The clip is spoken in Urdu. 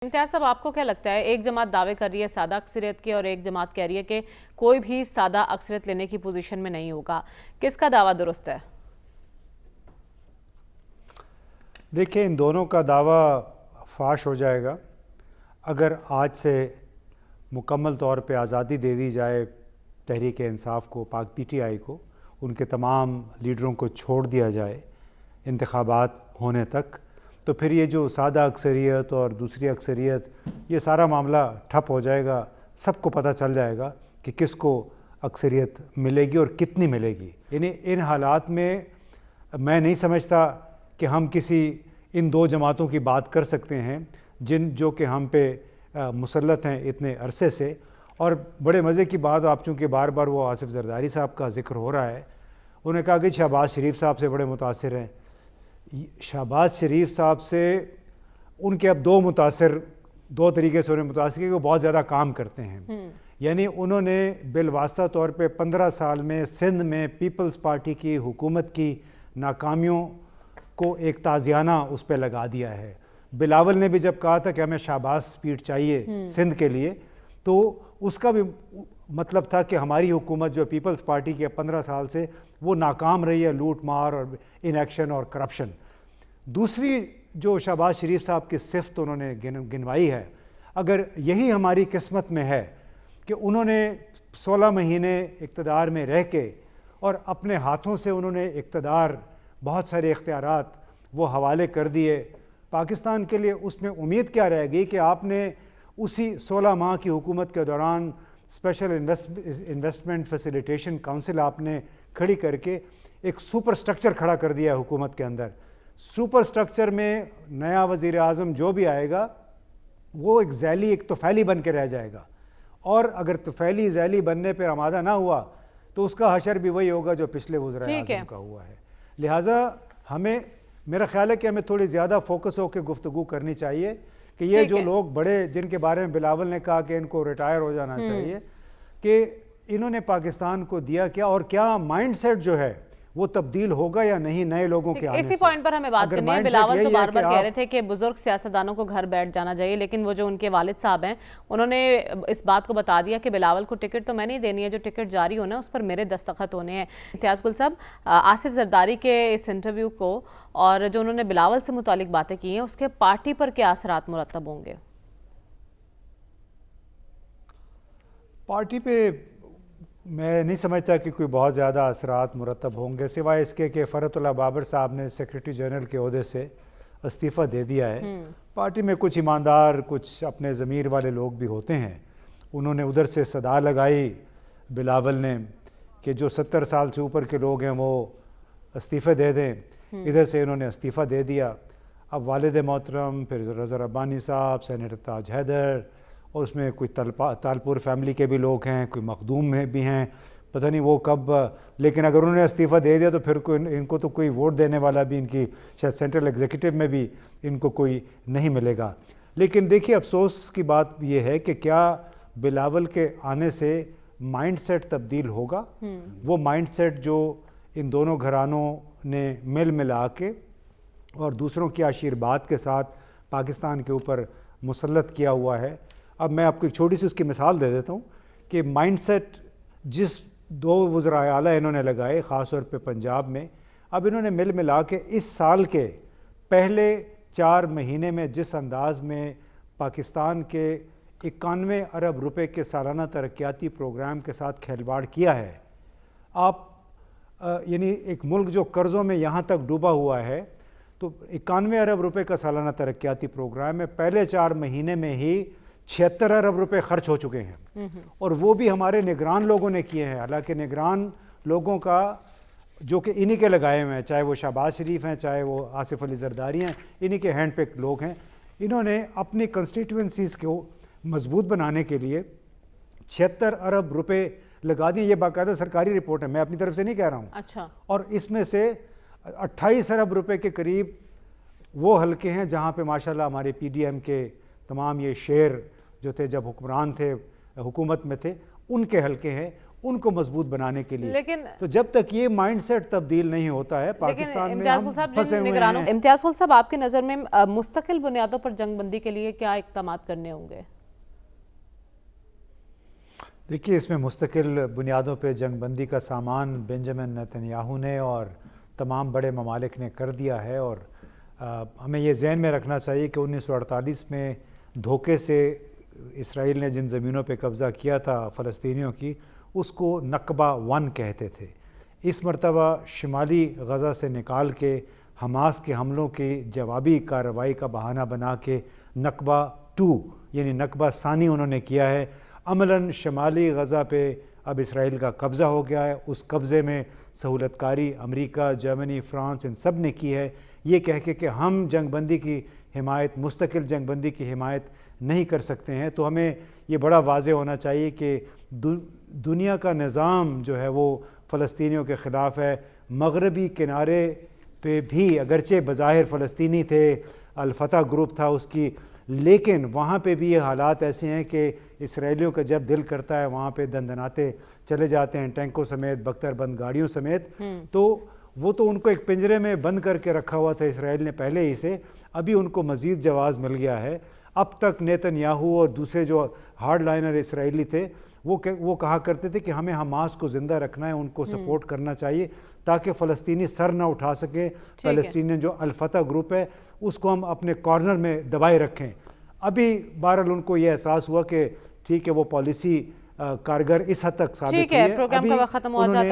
امتیاز صاحب، آپ کو کیا لگتا ہے، ایک جماعت دعوے کر رہی ہے سادہ اکثریت کی اور ایک جماعت کہہ رہی ہے کہ کوئی بھی سادہ اکثریت لینے کی پوزیشن میں نہیں ہوگا، کس کا دعویٰ درست ہے؟ دیکھیں، ان دونوں کا دعویٰ فاش ہو جائے گا اگر آج سے مکمل طور پہ آزادی دے دی جائے تحریک انصاف کو، پاک پی ٹی آئی کو، ان کے تمام لیڈروں کو چھوڑ دیا جائے انتخابات ہونے تک، تو پھر یہ جو سادہ اکثریت اور دوسری اکثریت، یہ سارا معاملہ ٹھپ ہو جائے گا. سب کو پتہ چل جائے گا کہ کس کو اکثریت ملے گی اور کتنی ملے گی. یعنی ان حالات میں میں نہیں سمجھتا کہ ہم کسی ان دو جماعتوں کی بات کر سکتے ہیں جو کہ ہم پہ مسلط ہیں اتنے عرصے سے. اور بڑے مزے کی بات، آپ چونکہ بار بار وہ آصف زرداری صاحب کا ذکر ہو رہا ہے، انہوں نے کہا کہ شہباز شریف صاحب سے بڑے متاثر ہیں. شہباز شریف صاحب سے ان کے اب دو طریقے سے انہیں متاثر کہ وہ بہت زیادہ کام کرتے ہیں. یعنی انہوں نے بالواسطہ طور پہ 15 سال میں سندھ میں پیپلز پارٹی کی حکومت کی ناکامیوں کو ایک تازیانہ اس پہ لگا دیا ہے. بلاول نے بھی جب کہا تھا کہ ہمیں شہباز سپیٹ چاہیے سندھ کے لیے، تو اس کا بھی مطلب تھا کہ ہماری حکومت جو پیپلز پارٹی کی 15 سال سے وہ ناکام رہی ہے، لوٹ مار اور انیکشن اور کرپشن. دوسری جو شہباز شریف صاحب کی صفت انہوں نے گنوائی ہے، اگر یہی ہماری قسمت میں ہے کہ انہوں نے 16 مہینے اقتدار میں رہ کے اور اپنے ہاتھوں سے انہوں نے اقتدار، بہت سارے اختیارات وہ حوالے کر دیے پاکستان کے لیے، اس میں امید کیا رہے گی کہ آپ نے اسی 16 ماہ کی حکومت کے دوران اسپیشل انویسٹمنٹ فیسیلیٹیشن کونسل آپ نے کھڑی کر کے ایک سپر سٹرکچر کھڑا کر دیا ہے حکومت کے اندر. سپر سٹرکچر میں نیا وزیر اعظم جو بھی آئے گا وہ ایک ذیلی، ایک طفیلی بن کے رہ جائے گا، اور اگر طفیلی ذیلی بننے پہ آمادہ نہ ہوا تو اس کا حشر بھی وہی ہوگا جو پچھلے وزراء اعظم کا ہوا ہے. لہٰذا میرا خیال ہے کہ ہمیں تھوڑی زیادہ فوکس ہو کے گفتگو کرنی چاہیے کہ یہ جو لوگ بڑے، جن کے بارے میں بلاول نے کہا کہ ان کو ریٹائر ہو جانا چاہیے، کہ انہوں نے پاکستان کو دیا کیا، اور کیا مائنڈ سیٹ جو ہے وہ تبدیل ہوگا یا نہیں نئے لوگوں کے آنے سے. اسی پوائنٹ پر ہمیں بات کرنی ہے. بلاول تو بار بار کہہ رہے تھے کہ بزرگ سیاستدانوں کو گھر بیٹھ جانا چاہیے، لیکن وہ جو ان کے والد صاحب ہیں انہوں نے اس بات کو بتا دیا کہ بلاول کو ٹکٹ تو میں نہیں دینی ہے، جو ٹکٹ جاری ہونا ہے اس پر میرے دستخط ہونے ہیں. امتیاز گل صاحب، آصف زرداری کے اس انٹرویو کو اور جو انہوں نے بلاول سے متعلق باتیں کی ہیں، اس کے پارٹی پر کیا اثرات مرتب ہوں گے؟ پارٹی پہ میں نہیں سمجھتا کہ کوئی بہت زیادہ اثرات مرتب ہوں گے، سوائے اس کے کہ فرحت اللہ بابر صاحب نے سیکرٹری جنرل کے عہدے سے استعفیٰ دے دیا ہے. پارٹی میں کچھ ایماندار، کچھ اپنے ضمیر والے لوگ بھی ہوتے ہیں. انہوں نے ادھر سے صدا لگائی بلاول نے کہ جو 70 سال سے اوپر کے لوگ ہیں وہ استعفے دے دیں، ادھر سے انہوں نے استعفیٰ دے دیا. اب والد محترم، پھر رضا ربانی صاحب، سینیٹر تاج حیدر، اور اس میں کوئی تالپور فیملی کے بھی لوگ ہیں، کوئی مخدوم میں بھی ہیں، پتہ نہیں وہ کب. لیکن اگر انہوں نے استعفیٰ دے دیا تو پھر ان کو تو کوئی ووٹ دینے والا بھی، ان کی شاید سینٹرل ایگزیکٹو میں بھی ان کو کوئی نہیں ملے گا. لیکن دیکھیے، افسوس کی بات یہ ہے کہ کیا بلاول کے آنے سے مائنڈ سیٹ تبدیل ہوگا؟ وہ مائنڈ سیٹ جو ان دونوں گھرانوں نے ملا کے اور دوسروں کی آشیرواد کے ساتھ پاکستان کے اوپر مسلط کیا ہوا ہے. اب میں آپ کو ایک چھوٹی سی اس کی مثال دے دیتا ہوں کہ مائنڈ سیٹ جس دو وزراء اعلیٰ انہوں نے لگائے، خاص طور پہ پنجاب میں، اب انہوں نے ملا کے اس سال کے پہلے 4 مہینے میں جس انداز میں پاکستان کے 91 ارب روپے کے سالانہ ترقیاتی پروگرام کے ساتھ کھلواڑ کیا ہے. آپ یعنی ایک ملک جو قرضوں میں یہاں تک ڈوبا ہوا ہے، تو 91 ارب روپے کا سالانہ ترقیاتی پروگرام میں پہلے 4 مہینے میں ہی 76 ارب روپے خرچ ہو چکے ہیں، اور وہ بھی ہمارے نگران لوگوں نے کیے ہیں. حالانکہ نگران لوگوں کا جو کہ انہی کے لگائے ہوئے ہیں، چاہے وہ شہباز شریف ہیں، چاہے وہ آصف علی زرداری ہیں، انہی کے ہینڈ پک لوگ ہیں. انہوں نے اپنی کنسٹیٹوئنسیز کو مضبوط بنانے کے لیے 76 ارب روپے لگا دیے. یہ باقاعدہ سرکاری رپورٹ ہے، میں اپنی طرف سے نہیں کہہ رہا ہوں. اچھا. اور اس میں سے 28 ارب روپے کے قریب وہ حلقے ہیں جہاں پہ ماشاءاللہ ہمارے پی ڈی ایم کے تمام یہ شیر جو تھے جب حکمران تھے، حکومت میں تھے، ان کے حلقے ہیں. ان کو مضبوط بنانے کے لیے. لیکن تو جب تک یہ مائنڈ سیٹ تبدیل نہیں ہوتا ہے پاکستان میں ہم پھنسے ہوئے ہیں. امتیاز گل صاحب، آپ کی نظر میں مستقل بنیادوں پر جنگ بندی کے لیے کیا اقدامات کرنے ہوں گے؟ دیکھیے، اس میں مستقل بنیادوں پہ جنگ بندی کا سامان بنجامن نیتن یاہو نے اور تمام بڑے ممالک نے کر دیا ہے، اور ہمیں یہ ذہن میں رکھنا چاہیے کہ 1948 میں دھوکے سے اسرائیل نے جن زمینوں پہ قبضہ کیا تھا فلسطینیوں کی، اس کو نقبہ 1 کہتے تھے. اس مرتبہ شمالی غزہ سے نکال کے حماس کے حملوں کی جوابی کارروائی کا بہانہ بنا کے نقبہ 2 یعنی نقبہ ثانی انہوں نے کیا ہے. عملاً شمالی غزہ پہ اب اسرائیل کا قبضہ ہو گیا ہے. اس قبضے میں سہولت کاری امریکہ، جرمنی، فرانس ان سب نے کی ہے، یہ کہہ کے کہ ہم جنگ بندی کی حمایت، مستقل جنگ بندی کی حمایت نہیں کر سکتے ہیں. تو ہمیں یہ بڑا واضح ہونا چاہیے کہ دنیا کا نظام جو ہے وہ فلسطینیوں کے خلاف ہے. مغربی کنارے پہ بھی اگرچہ بظاہر فلسطینی تھے، الفتح گروپ تھا اس کی، لیکن وہاں پہ بھی یہ حالات ایسے ہیں کہ اسرائیلیوں کا جب دل کرتا ہے وہاں پہ دندناتے چلے جاتے ہیں، ٹینکوں سمیت، بختر بند گاڑیوں سمیت. تو وہ تو ان کو ایک پنجرے میں بند کر کے رکھا ہوا تھا اسرائیل نے پہلے ہی سے، ابھی ان کو مزید جواز مل گیا ہے. اب تک نیتن یاہو اور دوسرے جو ہارڈ لائنر اسرائیلی تھے وہ کہا کرتے تھے کہ ہمیں حماس کو زندہ رکھنا ہے، ان کو سپورٹ کرنا چاہیے تاکہ فلسطینی سر نہ اٹھا سکیں. فلسطینی جو الفتح گروپ ہے اس کو ہم اپنے کارنر میں دبائے رکھیں. ابھی بہرحال ان کو یہ احساس ہوا کہ ٹھیک ہے وہ پالیسی کارگر اس حد تک ثابت ہوئی ہے. پروگرام کا وقت ختم ہو جاتا ہے.